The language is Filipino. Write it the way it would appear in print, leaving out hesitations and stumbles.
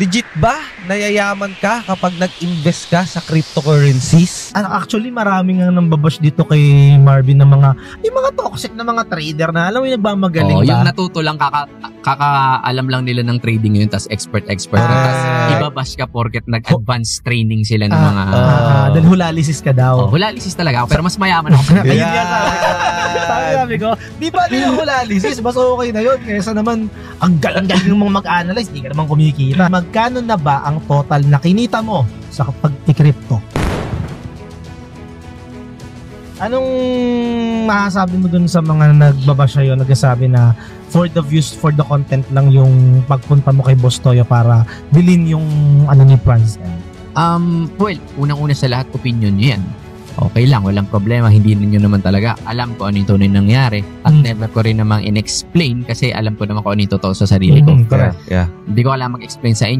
Legit ba nayayaman ka kapag nag-invest ka sa cryptocurrencies? Actually, maraming ang nambabash dito kay Marvin ng yung mga toxic na mga trader na alam mo yung nagmamagaling ba? Yung natuto lang kakaalam lang nila ng trading ngayon tas expert tapos ibabash ka porket nag-advance training sila ng mga dahil hulalisis ka daw. Hulalisis talaga ako pero mas mayaman ako. Ayun nga sabi ko, di ba din ang hulalisis? Mas okay na yun kaysa naman ang galing mong mag-analyze, di ka naman kumikita. Magkano na ba ang total na kinita mo sa pag-crypto? Anong masasabi mo dun sa mga nagbabash sa'yo, nagsasabi na for the views, for the content lang yung pagpunta mo kay Boss Toyo para bilhin yung ni Franz? Well, unang-una sa lahat, opinion nyo yan. Okay lang, walang problema. Hindi ninyo naman talaga alam ko ano yung tunay nangyari at never ko rin namang in-explain kasi alam ko naman kung ano yung totoo sa sarili ko. Correct. Yeah. Hindi ko alam mag-explain sa inyo.